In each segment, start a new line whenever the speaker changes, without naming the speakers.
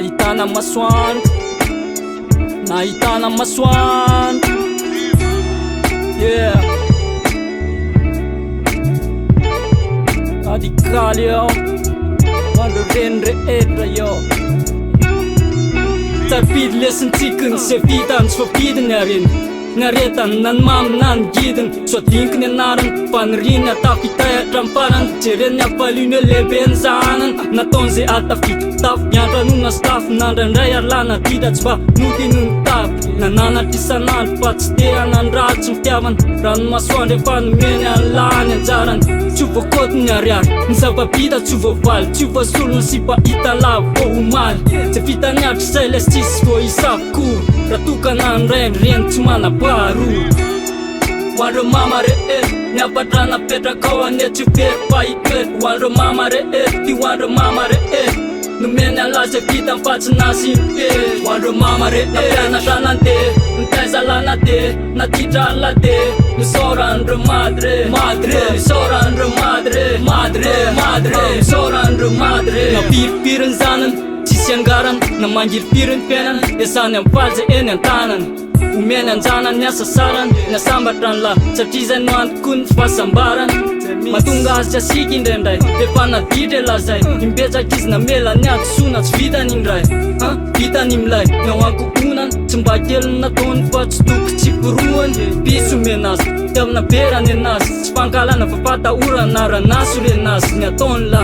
Nahitana masoandro, nahitana masoandro. Yeah, radikaly iaho, mandro renrehetra iaho. Tarpidy lesintsika sy vitany tsy fapidiny areny. Naretany nan mamy nan gidiny soadinky ny anarany faniriny atafitahatra mparany jereny apaliny lehibe ny zanany nataony zay atafity tafy miandranona sy tafy nandraindray arlana dida tsy mba nodiny ny tafy nananatra isanandro fa tsy te hanandrary tsy mitiavany rano masoandro efa nomeny anlany anjarany tsy voakotiny ariary ny zavabita tsy voavaly tsy voasolony sy pahita lavo vo omaly tsy vitany atry zay les tsisy vo isavokory raha tokana ndrainy reny tsy manabaro hoandro mama rehetra niapatrana petraka ao anetsy very pahitoery hoandro mama rehetra ty hoandro mama rehetra nomeny an'lazy vita mifatsinasy impery hoandro mama rehetra napianatrana de nitaizalana de natitrala de misorandro madre madre misorandro madre madre madre misorandro madre napiripiriny zanany tsisy angarany namangiripiriny fiainany esany ampifaly zay eny an-tanany omeny anjanany ny asa sarany ny asambatra ny la satria zay no antoko ny fahasambarany mahatonga azy tsy asika indraindray efa naditra lazay imbetsaka izy namela ny adosona tsy vitany indray vitany milay nahoako onany tsy mba keliny nataony fa tsy toky tsy poroany piso menazy ty amina berany anazy tsy fankalana fa fatahorana ranaso renazy ny ataony la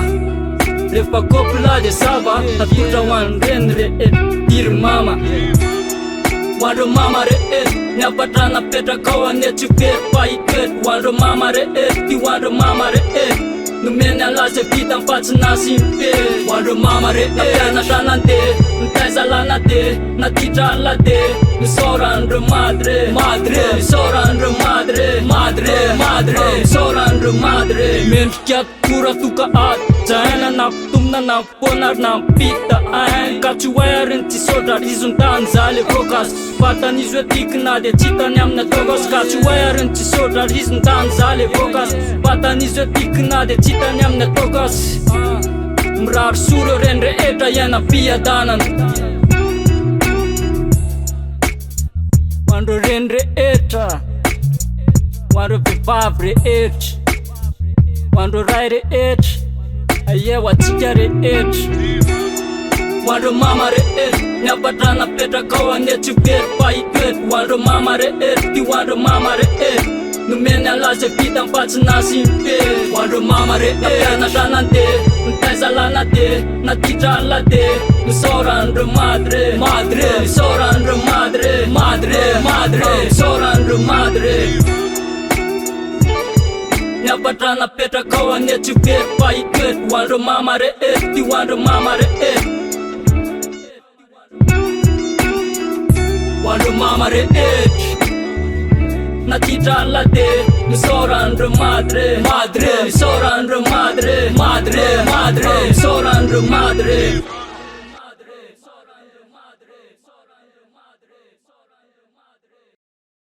rehefa kopla de sava atotra hoany reny rehetra tiry mama hoandro mama rehetra niapatrana petraka ao anetsy very pahitoery hoandro mama rehetra ty hoandro mama rehetra nomeny an'lazy vita mifatsinasy impery hoandro mama rehetra napianatrana de nitaizalana de natitrala de misorandro madre madre misorandro madre madre madre misorandro madre mendrika tora toka aty jaina nampitomina nampiponary nampita ain ka tsy hoeriny tsy sodra rizontany zaly vokas fatanizy hoe tikina de tsy hitany amin'ny atokasy ka tsy hoeriny tsy sodra rizontany zaly vokas fatanizy hoe tikina de tsy hitany amin'ny atokasy mirary soro reny rehetra iaina piadanana hoandro reny rehetra hoandro vehivavy rehetra hoandro ray rehetra aia ho atsika rehetra hoandro mama rehetra niapatrana petraka ao anetsy very pahitoery hoandro mama rehetra ty hoandro mama rehetra nomeny an'lazy vita mifatsinasy impery hoandro mama rehetra napianatrana de nitaizalana de natitrala de misorandro madre madre misorandro madre madre madre misorandro madre niapatrana petraka ao anetsy very pahitoery hoandro mama rehetra ty hoandro mama rehetra hoandro mama rehetra natitrala de misorandro madre madre misorandro madre madre madre misorandro madre